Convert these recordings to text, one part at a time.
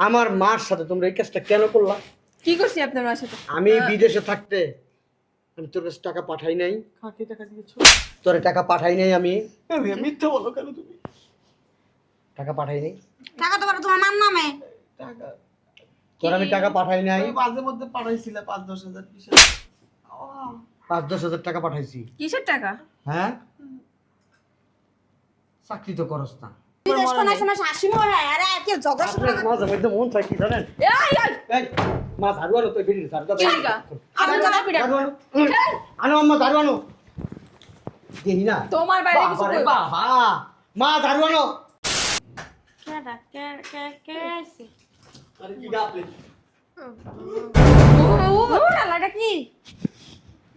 আমার মার সাথে তোমরা এই কাজটা কেন করলা? কি করছি আপনার মার সাথে? আমি বিদেশে থাকতে আমি তোর কাছে টাকা পাঠাই নাই। কাকে টাকা দিয়েছো? তোরে টাকা পাঠাই নাই আমি। মিথ্যা বলো কেন তুমি? টাকা পাঠাই নাই। টাকা তো তোমার মার নামে। টাকা তোর আমি টাকা পাঠাই নাই। ওই মাঝে মধ্যে পাঠাইছিলে 5-10 হাজার কিসের? 5-10 হাজার টাকা পাঠাইছি। কিসের টাকা? হ্যাঁ, চাকরি তো করস না। বিদেশ কোন সময় শাশি মরে আরে কি জগৎ মাঝে মধ্যে মন চাই কি জানেন? এই মা ঝাড়ু আনো তো বেরিয়ে ঝাড়ু দাও। আমার গলা পিটা। ঝাড়ু আনো। আনো আম্মা ঝাড়ু আনো। দেহি না। তোমার বাইরে কিছু বাবা রে কই? বাবা। মা ঝাড়ু আনো। কেডা কে আইছে আরে কি ডাকলে? ও ডালাটা কি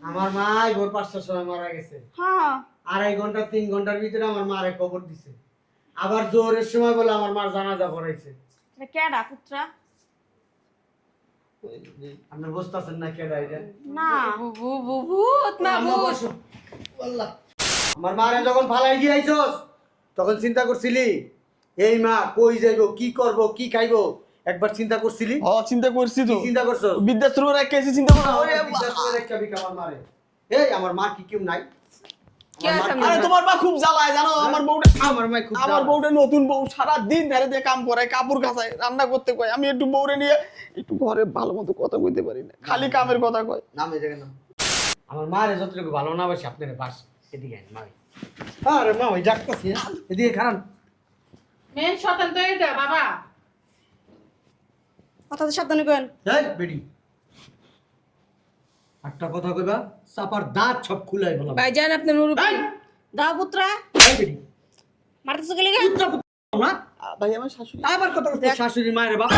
আমার মাই ভোর 5টার সময় মারা গেছে। হ্যাঁ 2.5 ঘন্টা 3 ঘন্টার ভিতরে আমার মারে খবর দিছে। আবার জোরের সময় বলে আমার মার জানাজা পড়াইছে। এটা কেডা পুত্রা আপনি বুঝতেছেন না কেডা এটা? না ভূত না আম্মা ভূত। বসো। আল্লাহ। আমার মারে যখন ফালাই গিয়েছস তখন চিন্তা করছিলি এই মা কই যাইবো, কি করব, কি খাইবো, একবার চিন্তা করছিলি? চিন্তা করছি তো। কি চিন্তা করছস? বিদ্যাশ্রমের এক কেসি চিন্তা করো। ওরে বিদ্যাশ্রমের একটা বিকা আমার মারে। এই আমার মা কি কেউ নাই? কে আছে আমার মা আরে কি- তোমার মা খুব জ্বালায় জানো, আমার বউটা আমার মা খুব আমার জ্বালায়। বউটা নতুন বউ, সারা দিন ধরে দিয়ে কাম করে, কাপড় কাচায়, রান্না করতে কয়। আমি একটু বউরে নিয়ে একটু ঘরে ভালো মতো কথা কইতে পারি না, খালি কামের কথা কয়। নাম এই জায়গায় নাম। আমার মারে যতটুকু ভালো না বাসে আপনার বাস এদিকে আইন মাই। আরে মা ওই ডাকতাছি এদিকে খারান। মেন শতান তো এটা বাবা। কথা তো সাবধানে কইন এই বেডি একটা কথা কইবা চাপার দাঁত সব খুলাই বলা। ভাইজান আপনার মুরব্বি। দাও পুত্রা এই বেডি মারতেছ গেলি গে পুত্র পুত্র না ভাই আমার শাশুড়ি। আবার কথা কইতে শাশুড়ি মায়ের বাপ।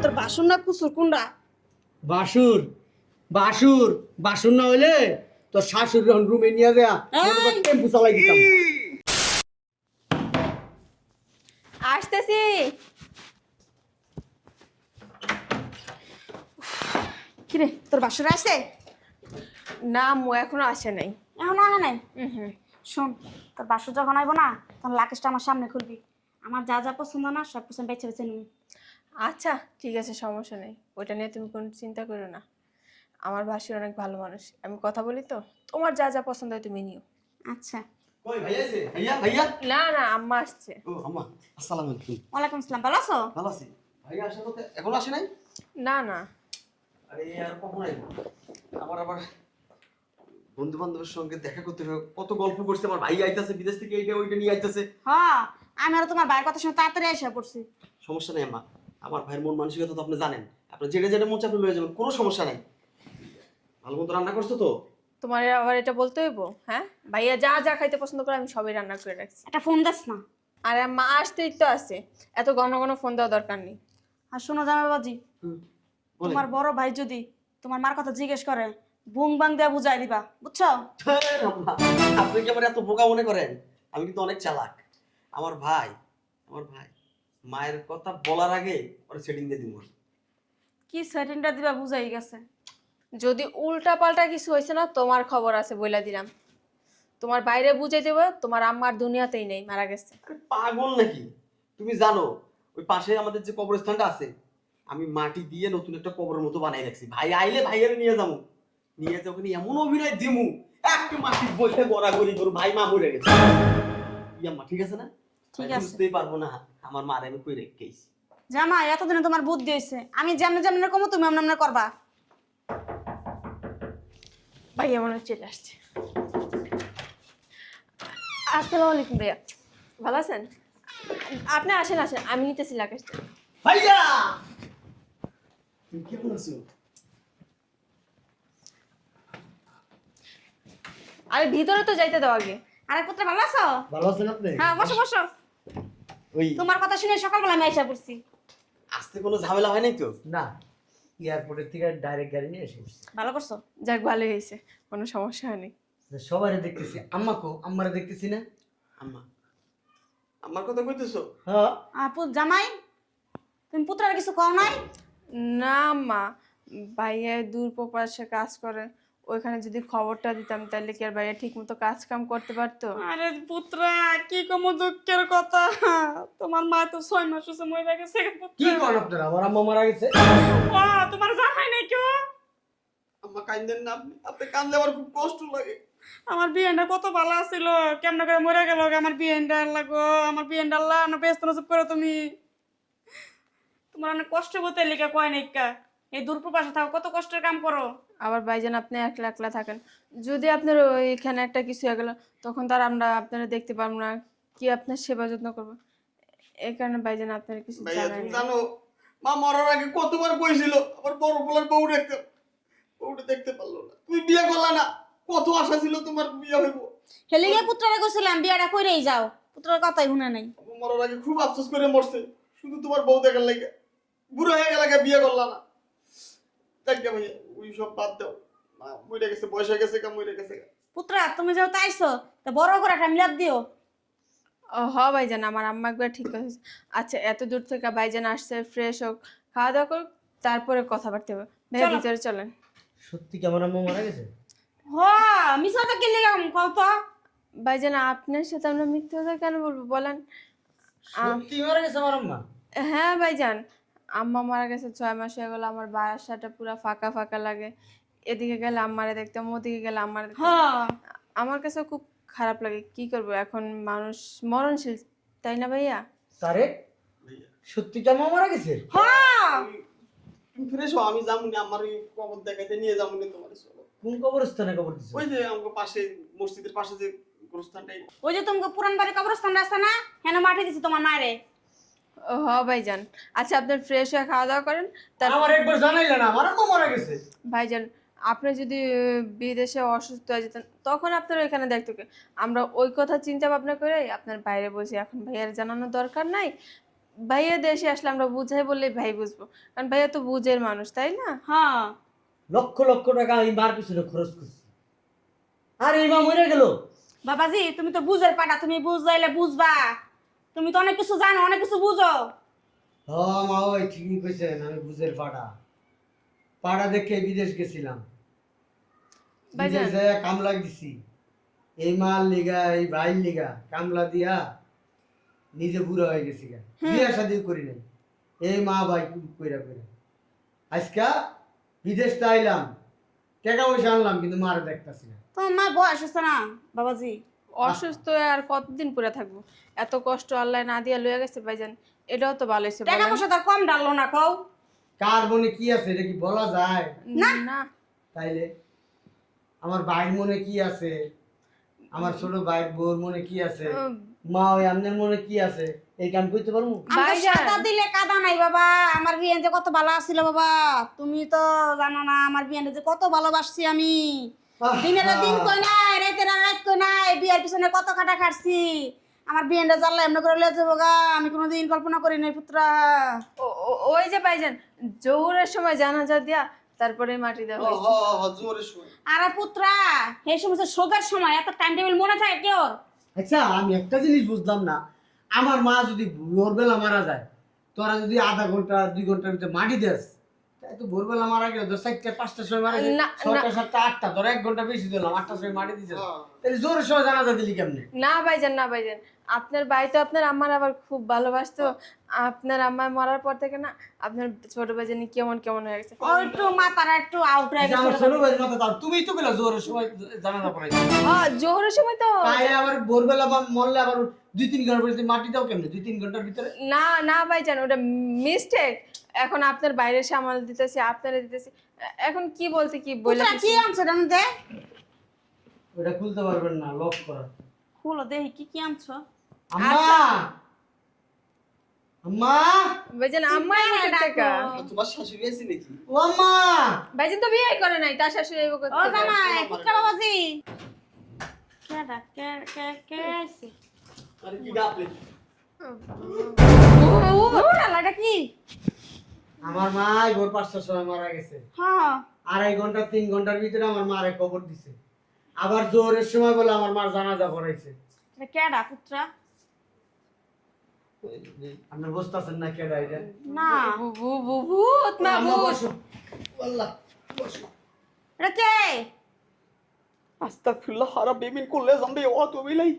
তোর বাসন না কুসুর কুন্ডা বাসুর বাসুর বাসুর না হইলে তোর শাশুড়ি যখন রুমে নিয়ে যায় এই! টেম্পু চালাই দিতাম। আসতেছি। কি রে তোর বাসুর আছে না মু এখনো আসে নাই। এখন আনে নাই শোন তোর বাসুর যখন আইব না তখন লাকেশটা আমার সামনে খুলবি আমার যা যা পছন্দ না সব কিছু বেছে বেছে নিবি আচ্ছা ঠিক আছে, সমস্যা নেই, ওইটা নিয়ে তুমি কোনো চিন্তা করো না। আমার ভাসির অনেক ভালো মানুষ, আমি কথা বলি তো, তোমার যা যা পছন্দ হয় তুমি নিও। আচ্ছা কই ভাইয়া আছে? ভাইয়া ভাইয়া না না আম্মা আসছে। ও আম্মা আসসালামু আলাইকুম। ওয়ালাইকুম আসসালাম ভালো আছো ভালো আছি। ভাইয়া আসার কথা এখন আসে নাই? না না আরে আর কখন আইব? আমার আবার বন্ধু বান্ধবের সঙ্গে দেখা করতে হবে, কত গল্প করছে। আমার ভাই আইতাছে বিদেশ থেকে, এইটা ওইটা নিয়ে আইতাছে। হ্যাঁ আমি আর তোমার ভাইয়ের কথা শুনে তাড়াতাড়ি এসে পড়ছি সমস্যা নেই আম্মা, আমার ভাইয়ের মন মানসিকতা তো আপনি জানেন। আপনি যেটা যেটা মন চায় আপনি লয়ে যাবেন, কোনো সমস্যা নাই। ভালো মতো রান্না করছো তো? তোমার আবার এটা বলতে হইব? হ্যাঁ, ভাইয়া যা যা খাইতে পছন্দ করে আমি সবই রান্না করে রাখছি। একটা ফোন দাস না আর মা আসতেই তো আছে, এত ঘন ঘন ফোন দেওয়া দরকার নেই। আর শোনো জামাই বাবাজি বলেন। তোমার বড় ভাই যদি তোমার মার কথা জিজ্ঞেস করে বুং বাং দিয়ে বুঝাই দিবা বুঝছো আরে আম্মা, আপনি কি আমার এত বোকা মনে করেন? আমি কিন্তু অনেক চালাক। আমার ভাই মায়ের কথা বলার আগে ওর সেটিং দিয়ে দিব। কি সেটিংটা দিবা বুঝাই গেছে যদি উল্টা পাল্টা কিছু হয়েছে না, তোমার খবর আছে বইলা দিলাম। তোমার বাইরে বুঝাই দেবো তোমার আম্মার দুনিয়াতেই নেই, মারা গেছে। আরে পাগল নাকি? তুমি জানো ওই পাশে আমাদের যে কবরস্থানটা আছে, আমি মাটি দিয়ে নতুন একটা কবরের মতো বানাই রাখছি। ভাই আইলে ভাইয়ের নিয়ে যাবো, নিয়ে যে ওখানে এমন অভিনয় দিমু, একটু মাটির বইতে গড়াগড়ি করু, ভাই মা মরে গেছে। ইয়াম্মা ঠিক আছে না? ঠিক ভাই আছে। বুঝতেই পারবো না আমার মারে আমি কই রেখেছি। জামাই এতদিনে তোমার বুদ্ধি হয়েছে আমি যেমন যেমন কমো তুমি এমন এমন করবা ভাইয়া মনে হচ্ছে চলে আসছে। আসসালামু আলাইকুম ভাইয়া, ভালো আছেন? আপনি আসেন আসেন, আমি নিতেছি লাকেশটা। ভাইয়া তুমি কেমন আছো? আরে ভিতরে তো যাইতে দাও আগে। আরে পুত্র ভালো আছো ভালো আছেন আপনি? হ্যাঁ বসো বসো ওই তোমার কথা শুনে সকালবেলা আমি আইসা পড়ছি আসতে কোনো ঝামেলা হয় নাই তো? না, এয়ারপোর্টের থেকে ডাইরেক্ট গাড়ি নিয়ে এসে বসছি। ভালো করছো যাক ভালোই হয়েছে, কোনো সমস্যা হয়নি। সবারে দেখতেছি, আম্মারে দেখতেছি না। আমার কথা কইতেছো? হ্যাঁ। আপু জামাই তুমি পুত্রের কিছু কও নাই না মা, ভাইয়া দূর প্রবাসে কাজ করে, ওইখানে যদি খবরটা দিতাম তাহলে কি আর ভাইয়া ঠিক মতো কাজ কাম করতে পারতো? আরে পুত্রা কি কম দুঃখের কথা, তোমার মা তো 6 মাস হচ্ছে মরে গেছে কি করেন আপনারা? আমার আম্মা মারা গেছে। তোমার জামাই নাই কেউ? আম্মা কান্দেন না, আপনি আপনি কান্দলে আমার খুব কষ্ট লাগে। আমার বিয়েটা কত ভালো ছিল, কেমন করে মরে গেল আমার বিয়েটা লাগো, আমার বিয়েটা আল্লাহ না ব্যস্ত নজর করো তুমি। তোমার অনেক কষ্ট করতে লিখা কয় নাইকা, এই দূরপ্রবাসে থাকো কত কষ্টের কাম করো। আবার ভাইজান আপনি একলা একলা থাকেন, যদি আপনার ওইখানে একটা কিছু হয়ে গেল তখন তার আমরা আপনারা দেখতে পারবো না, কি আপনার সেবা যত্ন করবো? এই কারণে ভাইজান আপনার কিছু ভাইয়া জানাই তুমি না। জানো মা মরার আগে কতবার কইছিল আমার বড় পোলার বউ দেখতে, বউটা দেখতে পারলো না। তুমি বিয়ে করলা না, কত আশা ছিল তোমার বিয়ে হইব। হেলিগে পুত্ররা কইছিলাম বিয়াটা কইরেই যাও, পুত্রের কথাই শুনে নাই। মরার আগে খুব আফসোস করে মরছে, শুধু তোমার বউ দেখার লাগে। বুড়ো হয়ে গেলে বিয়ে করলা না। দেখ ভাইয়া ওই সব বাদ দাও, মা মরে গেছে, বয়স হয়ে গেছে, মরে গেছে। পুত্রা তুমি যেহেতু আইছো তা বড় করে একটা মিলাদ দিও। ও হ ভাইজান, আমার আম্মা একবার ঠিক কথা। আচ্ছা এত দূর থেকে ভাইজান আসছে, ফ্রেশ হোক, খাওয়া দাওয়া করুক, তারপরে কথাবার্তা হবে। ভাইয়া চলো। ভিতরে চলেন। সত্যি কি আমার আম্মা মারা গেছে? মিছা তো কি লিগাম কও তো? ভাইজান আপনার সাথে আমরা মিথ্যে কথা কেন বলবো বলেন? সত্যি মারা গেছে আমার আম্মা? হ্যাঁ ভাইজান, আম্মা মারা গেছে 6 মাস হয়ে গেল, আমার বাসাটা পুরো ফাঁকা ফাঁকা লাগে। এদিকে গেলে আম্মারে দেখতাম, ওদিকে গেলে আম্মারে দেখতাম। আমার কাছে খুব খারাপ লাগে, কি করব এখন, মানুষ মরণশীল, তাই না ভাইয়া? তারে সত্যি কি আম্মা মারা গেছে? তুমি ফিরে এসো, আমি যাবো না, আমার ওই কবর দেখাইতে নিয়ে যাবো না তোমার। চলো কোন কবরস্থানে কবর দিছে? ওই যে আমার পাশে, মসজিদের পাশে যে গোরস্থানটাই। ওই যে তোমাকে পুরান বাড়ি কবরস্থান আছে না, হেন মাটি দিছি তোমার মায়েরে। ও হ ভাইজান, আচ্ছা আপনার ফ্রেশ হয়ে খাওয়া দাওয়া করেন। আমার একবার জানাইলে না আমার আম্মা মারা গেছে। ভাইজান আপনি যদি বিদেশে অসুস্থ হয়ে যেতেন তখন আপনার ওইখানে দেখতো কে? আমরা ওই কথা চিন্তা ভাবনা করে আপনার বাইরে বসে, এখন ভাইয়ার জানানোর দরকার নাই। ভাইয়া দেশে আসলে আমরা বুঝাই বললেই ভাই বুঝবো, কারণ ভাইয়া তো বুঝের মানুষ, তাই না? লক্ষ লক্ষ টাকা আমি মার পিছনে খরচ করছি, আর এই মা মরে গেল। বাবাজি তুমি তো বুঝের পাটা, তুমি বুঝাইলে বুঝবা, তুমি তো অনেক কিছু জানো, অনেক কিছু বুঝো। মা ওই ঠিকই কইছেন, আমি বুঝের পাড়া পাড়া দেখে বিদেশ গেছিলাম। ভাইজান। বিদেশে কামলা দিছি, এই মাল লিগা, এই ভাইয়ের লিগা কামলা দিয়া নিজে বুড়া হয়ে গেছি গা, বিয়ে শাদি করি নাই। এই মা ভাই কইরা কইরা আজকা বিদেশটা আইলাম, টাকা পয়সা আনলাম, কিন্তু মার দেখতাছি না। তোমার মা বয়স হচ্ছে না বাবাজি? অসুস্থ হয়ে আর কতদিন পরে থাকবো? এত কষ্ট আল্লাহ না দিয়া লয়ে গেছে ভাইজান, এটাও তো ভালো হয়েছে। টাকা পয়সা তো কম ডাললো না কও। কার মনে কি আছে এটা কি বলা যায়? না তাইলে আমার ভাইয়ের মনে কি আছে, আমার ছোট ভাইয়ের বউর মনে কি আছে, মা ওই আমনের মনে কি আছে, এই কাম করতে পারবো? ভাইজান। সাদা দিলে কাদা নাই বাবা, আমার বিয়ে যে কত ভালো আছিল বাবা, তুমি তো জানো না আমার বিয়ে যে কত ভালোবাসছি আমি। দিনের দিন কই নাই, রাতের রাত কই নাই, বিয়ের পিছনে কত খাটা খাটছি। আমার বিয়েটা জানলা এমন করে লয়ে যাবো গা, আমি কোনোদিন কল্পনা করি নাই পুত্রা। ওই যে ভাইজান জোহরের সময় জানাজা দিয়া তারপরে মাটি দেওয়া হয়েছে। জোরে শুন। আরে পুত্রা এই সময় শোকের সময় এত টাইম টেবিল মনে থাকে কেউ? আচ্ছা আমি একটা জিনিস বুঝলাম না, আমার মা যদি ভোরবেলা মারা যায়, তোরা যদি আধা ঘন্টা 2 ঘন্টার ভিতরে মাটি দেস, তাই তো ভোরবেলা মারা গেলে 4টা 5টার সময় মারা যায়, না, 6টা 7টা 8টা, তোরা 1 ঘন্টা বেশি দিলাম, 8টার সময় মাটি দিছিস, তাহলে জোরের সময় জানাজা দিলি কেমনে? না ভাইজান, না ভাইজান, আপনার ভাই তো আপনার আম্মার আবার খুব ভালোবাসতো। আপনার আম্মা মরার পর থেকে না আপনার ছোট ভাইজানি কেমন কেমন হয়ে গেছে। ও একটু মাথাটা একটু আউট হয়ে যে আমার গেছে। ছোট ভাইয়ের মাথা দাও, তুমিই তো বলে জোরের সময় জানাজা পড়াইছো। জোহরের সময় তো তাই আবার ভোরবেলা বা মরলে আবার 2-3 ঘন্টার ভিতরে মাটি দাও কেমনে? 2-3 ঘন্টার ভিতরে? না না ভাইজান, ওটা মিস্টেক। এখন আপনার বাইরে সামাল দিতেছি, আপনারা দিতেছি, এখন কি বলতে কি বলে পুত্রা কি আনছো জানো দে? ওটা খুলতে পারবেন না, লক করা। খুলো দেখি কি কি আনছো। আম্মা, আম্মা, ভাইজান আম্মা এর টাকা। তোমার শাশুড়ি আছে নাকি? ও আম্মা, ভাইজান তো বিয়ে করে নাই, তার শাশুড়ি এই ও জামাই পুত্রা বাবাজি কেডা কে কে কে আইছে? আরে কি গাপলে? এটা কি? আমার মা ভোর 5টার সময় মারা গেছে, হ্যাঁ 2.5 ঘন্টা 3 ঘন্টার ভিতরে আমার মারে খবর দিছে, আবার জোরের সময় বলে আমার মার জানাজা পড়াইছে। এটা কেডা পুত্রা? আপনি বুঝতে পারছেন না কেডা এটা? না ভূত না আম্মা ভূত। বসো, আল্লাহ বসো। এটা কে? আস্তাগফিরুল্লাহ হারা বেমিন করলে জানবে ও তো বিলাই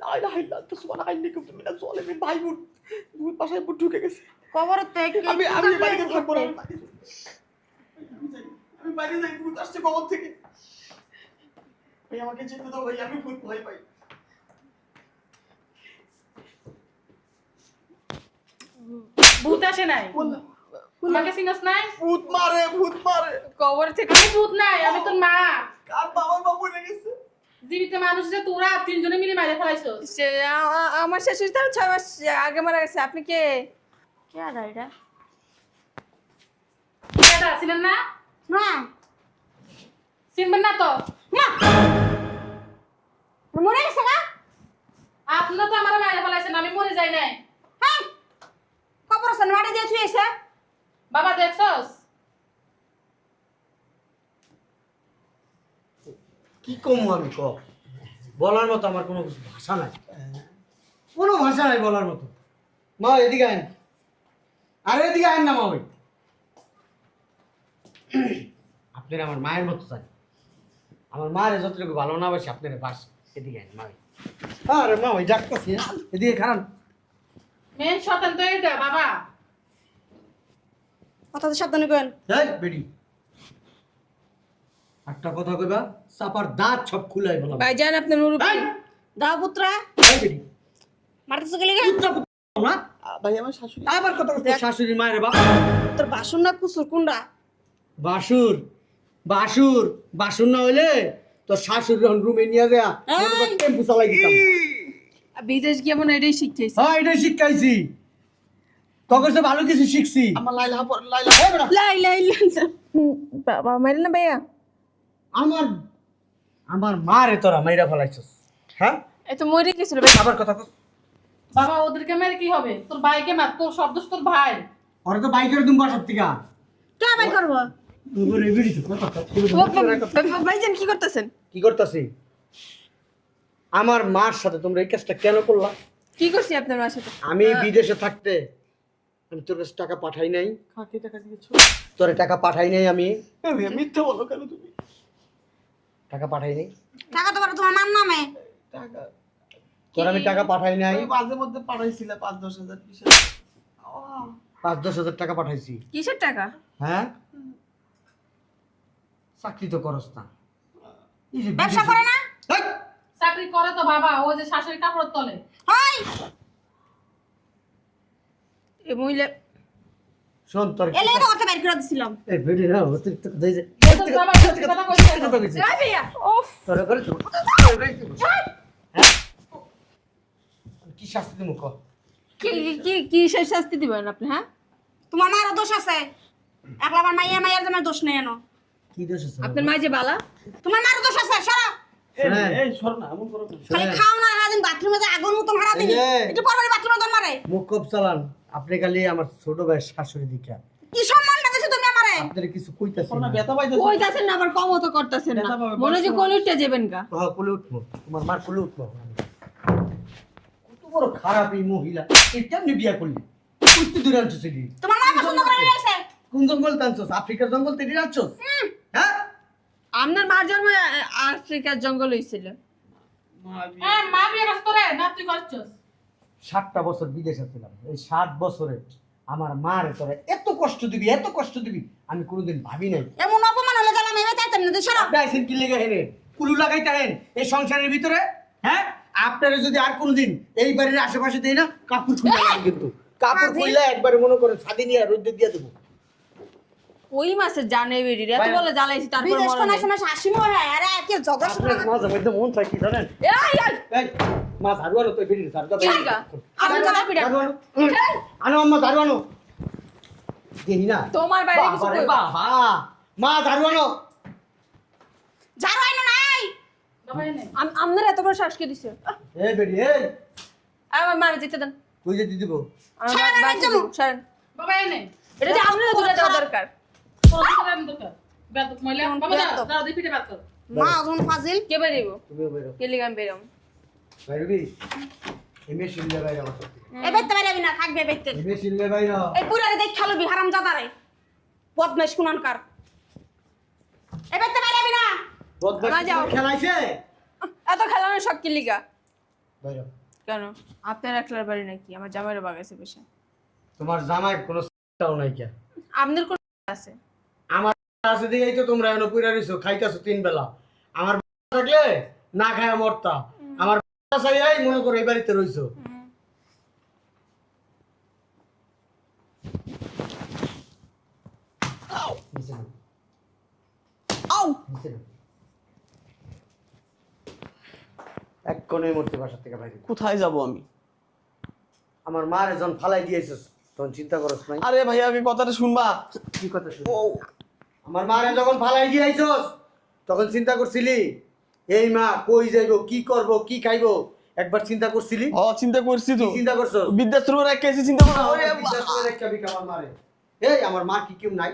লা ইলাহা ইল্লা আনতা সুবহানাকা ইন্নী মিনাজ জালিমিন। ভাই ভূত বাসায় ভূত ঢুকে গেছে। কবরের তো আমি বাড়িতে থাকবো না, আমি বাইরে যাই, ভূত আসছে কবর থেকে। ভাই আমাকে যেতে দাও ভাই, আমি ভূত ভয় পাই। ভূত আসে নাই আমাকে চিনস নাই? ভূত মারে, ভূত মারে। কবর থেকে আমি ভূত নাই, আমি তোর মা। কার বাবার বাবু রেগে গেছে। জীবিত মানুষ যে তোরা তিনজনে মিলে মাইরে ফেলাইছস। সে আমার শাশুড়ি তো 6 মাস আগে মারা গেছে। আপনি কে? কে আর এটা এটা ছিলেন না? না চিনবেন না তো? না মরে গেছে না আপনারা তো আমার মাইরে ফেলাইছেন, আমি মরে যাই নাই। হ্যাঁ কবরস্থান মাটি দিয়ে থুয়েছে বাবা দেখছস? কি কমু আমি ক বলার মতো আমার কোনো ভাষা নাই, কোনো ভাষা নাই বলার মতো। মা এদিকে আইন, আরে এদিকে আইন না মা। ওই আপনার আমার মায়ের মতো চাই, আমার মায়ের যতটুকু ভালো না বাসি আপনার বাস। এদিকে আইন মা। আরে মা ওই ডাকতেছি, এদিকে খারান। মেন শতান তো এটা বাবা। কথা তো সাবধানে কেন এই বেডি একটা কথা কইবা, চাপার দাঁত সব খুলাই বলা। ভাইজান আপনার মুরব্বি। দাও পুত্রা এই বেডি মারতেছে গেলে পুত্র পুত্র না ভাই আমার শাশুড়ি। আবার কথা কইতে শাশুড়ি মায়ের বাপ। তোর বাসন না কুসুর কুন্ডা বাসুর বাসুর বাসুর না হইলে তোর শাশুড়ি যখন রুমে নিয়ে যা টেম্পু চালাই দিতাম। বিদেশ গিয়ে মনে হয় এটাই শিখতেছি। হ্যাঁ এটাই শিখাইছি, তখন তো ভালো কিছু শিখছি। আমার লাইলা লাইলা লাই লাই বাবা মাইল না ভাইয়া। আমার আমার মারে তোরা মাইরা ফেলাইছস। হ্যাঁ এ তো মরে গেছিল ভাই। আবার কথা কস। বাবা ওদেরকে মেরে কি হবে? তোর ভাইকে মার, তোর সব দোষ তোর ভাই। ওরা তো বাইকের দুম বাসার থেকে কে বাই করবো ভাইজান কি করতেছেন? কি করতেছি? আমার মার সাথে তোমরা এই কাজটা কেন করলা? কি করছি আপনার মার সাথে? আমি বিদেশে থাকতে আমি তোর কাছে টাকা পাঠাই নাই, কাকে টাকা দিয়েছো? তোরে টাকা পাঠাই নাই, আমি এ ভাই মিথ্যা বলো কেন তুমি? টাকা পাঠাই নাই, টাকা তো পারো তোমার মার নামে টাকা তোর আমি টাকা পাঠাই নাই। ওই মাঝে মধ্যে পাঠাইছিলে 5-10 হাজার কিসের? 5-10 হাজার টাকা পাঠাইছি। কিসের টাকা? হ্যাঁ চাকরি তো করস না, এই যে ব্যবসা বিদেশে- করে না হেই! চাকরি করে তো বাবা, ও যে শাশুড়ি কাপড় তলে। হয় এই মহিলা শোন তোর এলে তো কথা বের করে দিছিলাম এই ভিডিও না অতিরিক্ত কথা হইছে। তোর বাবা সত্যি কথা কইছে কেন? কথা কইছে। এই ভাইয়া ওফ। তোর করে তো হ্যাঁ? কি শাস্তি দিমু ক? কি কি কি সেই শাস্তি দিবেন আপনি? হ্যাঁ তোমার মারও দোষ আছে একলা আমার মাইয়ার যেমন দোষ নেই এনো কি দোষ আছে? আপনার মা যে বালা। তোমার মারও দোষ আছে সরো শোনেন, এই সর না, এমন করো না। খালি শোনেন, খাও না সারাদিন বাথরুমে যে আগুন মতন হারা দিন এই যে। একটু পরে বাথরুমে দন মারে মুখ কপ চালান। আপনি খালি আমার ছোট ভাইয়ের শাশুড়ি দীক্ষা, কি সম্মানটা দিছো তুমি আমারে আপনার কিছু কইতাছি করো না, না। ব্যথা পাইতেছে। ওই যাচ্ছেন না আবার কমও তো করতেছেন না। ব্যথা পাবে, মনে যে বয়স্ক কলিটা যাবেন কা। হ্যাঁ কোলে উঠবো, তোমার মার কোলে উঠবো। কত বড় খারাপ এই মহিলা, এই কেমনি বিয়া করলি? উঠতে দূরে আনছিস এটি? তোমার মা পছন্দ করে নিয়েছে কোন জঙ্গল টানছস? আফ্রিকার জঙ্গল থেকে আনছস? হ্যাঁ আপনার মার জন্ম আফ্রিকার জঙ্গল হইছিল। মা বিয়ে- হ্যাঁ মা বিয়ে করছ তোরে, না তুই করছস? 7টা বছর বিদেশে ছিলাম, এই 7 বছরে আমার মারে তোরা এত কষ্ট দিবি, এত কষ্ট দিবি আমি কোনোদিন ভাবি নাই। এমন অপমান হলে জানা মেয়ে চাইতাম না সরো আপনি আইসেন কি লেগে হেনে কুলু লাগাইতে হেন এই সংসারের ভিতরে? হ্যাঁ আপনারা যদি আর কোনোদিন এই বাড়ির আশেপাশে দেই না, কাপড় খুলে রাখবেন কিন্তু কাপড় খুলে একবারে মনে করে ছাদি নিয়ে রোদে দিয়ে দেবো। ওই মাসে জানে বেরি এত বলে জ্বালাইছি তারপর বিদেশ মরে কোন নাই। সময় হাসিমো হয় আরে কি জগৎ আপনার মাঝে মধ্যে মন চাই কি জানেন? এই এই এই মা ঝাড়ুয়ানো তো বেরিয়ে ঝাড়ুয়া ঠিক আছে। আমি তো না পিড়া। আনো আম্মা ঝাড়ুয়ানো দেখি না তোমার বাইরে কিছু বাবা রে কই- বাবা, মা ঝাড়ুয়ানো। ঝাড়ু আইনো নাই বাবা এনে আপনার এত বড় শ্বাস কে দিছে? এই বেরি এই আমার মারে যেতে দেন। কই যে দিব? আমার ছাড়েন, বাচ্চা আমি যাবো। দিব, ছাড়েন। বাবা এনে এটা যে আপনার দূরে দেওয়া দরকার। তোর দিকে দেন দরকার। বেয়াদব মহিলা। বাবা দাও, দাও দিই পিঠে বাদ কর। মা যখন ফাজিল কে বেরিব? তুমিও বেরো কে লিগাম বেরম? বাইরবি এই মেশিন লে বাইরে আমার সাথে। এই বাইতে বাইরে না থাকবে বাইতে এই মেশিন লে বাইরে এই পুরারে দেখ খালো বিহারাম জাদারে বদমাইশ কুনানকার এই বাইতে বাইরে না বদমাশ যাও। খেলাইছে এত খেলানো সব কি লিগা বাইরে কেন আপনার একলার বাড়ি নাকি আমার জামাইয়ের বাগাইছে বেশি তোমার জামাই কোনো টাও নাই কে আপনাদের কোন আছে আমার আছে দিকেই তো তোমরা এখনো পুরা রইছো খাইতাছো 3 বেলা আমার থাকলে না খায়া মরতা আমার চাইয়াই মনে করো এই বাড়িতে রইছো নিচে নাও। আউ নিচে নাও। এক কোণে মরতে বাসা থেকে বাইরে কোথায় যাব আমি? আমার মার যখন ফালাই দিয়েছিস তখন চিন্তা করছ নাই আরে ভাইয়া আগে কথাটা শুনবা। কি কথা শুনি ও আমার মারে যখন ফালাই দিয়েছিস তখন চিন্তা করছিলি এই মা কই যাইবো কি করব কি খাইবো একবার চিন্তা করছিলি চিন্তা করছি তো। কি চিন্তা করছস বৃদ্ধাশ্রমের এক কেসি চিন্তা করো। ওরে বিদ্যাশ্রমের একটা বিকা আমার মারে এই আমার মা কি কেউ নাই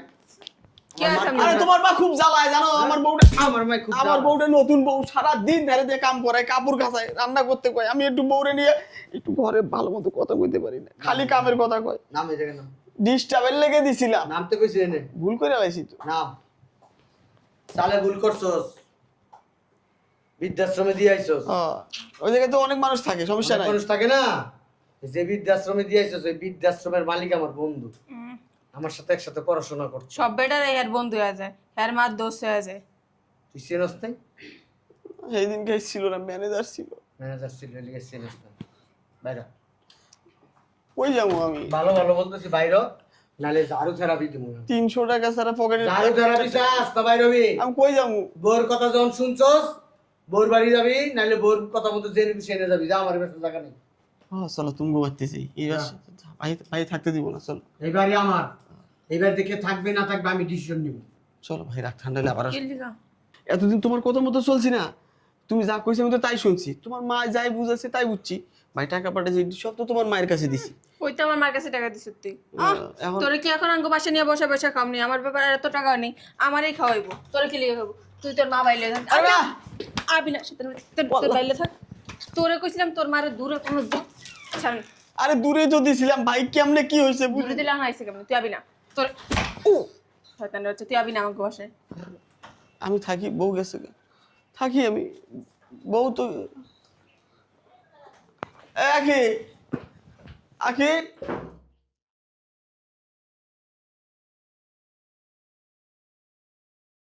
কি আছে আমার আপনার? আরে তোমার মা খুব জ্বালায় জানো, আমার বউটা আমার মা খুব আমার বউটা নতুন বউ, সারা দিন ধারে দিয়ে কাম করে, কাপড় কাচায়, রান্না করতে কয়। আমি একটু বউরে নিয়ে একটু ঘরে ভালো মতো কথা কইতে পারি না, খালি কামের কথা কয়। নাম এই জায়গায় নাম ডিস্টার্বের লেগে দিছিলাম, নাম তো কইছি এনে ভুল করে লাইছি তো। নাম সালে ভুল করছস বৃদ্ধাশ্রমে দিয়ে আইছস ওই জায়গায় তো অনেক মানুষ থাকে, সমস্যা অনেক নাই। মানুষ থাকে না যে বৃদ্ধাশ্রমে দিয়ে আইছস ওই বৃদ্ধাশ্রমের মালিক আমার বন্ধু আমার সাথে একসাথে পড়াশোনা করছে সব বেটার এর বন্ধু হয়ে যায় এর মার দোস্ত হয়ে যায় তুই চেনস নাই সেই দিনকে ছিল না, ম্যানেজার ছিল। ম্যানেজার ছিল লিগে চেনস না বাইরে কই যাবো আমি? ভালো ভালো বলতেছি বাইরে নালে ঝাড়ু থেরাপি দিব 300 টাকা ছাড়া পকেটে ঝাড়ু থেরাপি চাস তো বাইরে হবি আমি কই যাবো? বোর কথা যখন শুনছস বোর বাড়ি যাবি নালে বোর কথা মতো জেনে খুশি এনে যাবি যা আমার ব্যস্ত জায়গা নেই চলো তুমি ঘুমাতেছি, এইবার ভাই থাকতে দিব না। চলো এই বাড়ি আমার এইবার দেখে থাকবে না থাকবে আমি ডিসিশন নিব চলো ভাই, রাখ, ঠান্ডা হলে আবার আসো। কি লিগা? এতদিন তোমার কথা মতো চলছি না, তুমি যা কইছো আমি তো তাই শুনছি, তোমার মা যাই বুঝাচ্ছে তাই বুঝছি। ভাই টাকা পাঠাচ্ছে সব তো তোমার মায়ের কাছে দিছি। ওই তো আমার মার কাছে টাকা দিছিস তুই এখন তোরে কি এখন আঙ্গ বাসা নিয়ে বসে বসে খামনি আমার ব্যাপারে এত টাকা নেই আমারই খাওয়াইবো তোরে কি লিগে খাবো তুই তোর মা বাইলে থাক আরে বাহ! আবি না তোর বাইলে থাক তোরে কইছিলাম তোর মারে দূরে কোনো ছাড় আরে দূরে তো দিছিলাম ভাই, কেমনে কি হয়েছে দূরে বুঝলি? দিলাম আইছে কেমন তুই আবি না তোর শয়তান হচ্ছে তুই আবি না আমাকে বাসায় আমি থাকি, বউ গেছে গা। থাকি আমি, বউ তো আখি আখি